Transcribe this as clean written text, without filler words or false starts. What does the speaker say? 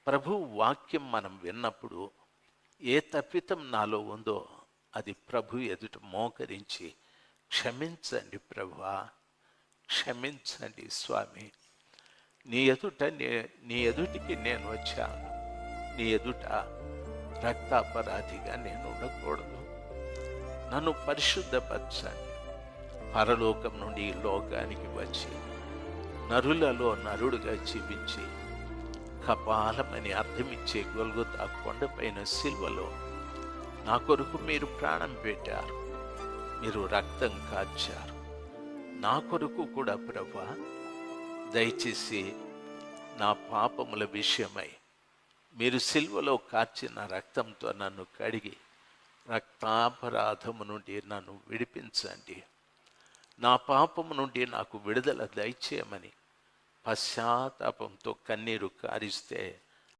ప్రభు వాక్యం మనం విన్నప్పుడు ఏ తప్పితం నాలో ఉందో అది ప్రభు ఎదుట మోకరించి, క్షమించండి ప్రభువా, క్షమించండి స్వామి, నీ ఎదుటికి నేను వచ్చాను, నీ ఎదుట రక్తాపరాధిగా నేను ఉండకూడదు, నన్ను పరిశుద్ధపరచండి. పరలోకం నుండి ఈ లోకానికి వచ్చి నరులలో నరుడుగా జీవించి కపాలమని అర్థమిచ్చే గొల్గొతా కొండపైన సిల్వలో నా కొరకు మీరు ప్రాణం పెట్టారు, మీరు రక్తం కార్చారు. నా కొరకు కూడా ప్రభువా, దయచేసి నా పాపముల విషయమై మీరు సిల్వలో కార్చిన రక్తంతో నన్ను కడిగి రక్తాపరాధము నుండి నన్ను విడిపించండి. నా పాపము నుండి నాకు విడుదల దయచేయమని పశ్చాత్తాపంతో కన్నీరు కారిస్తే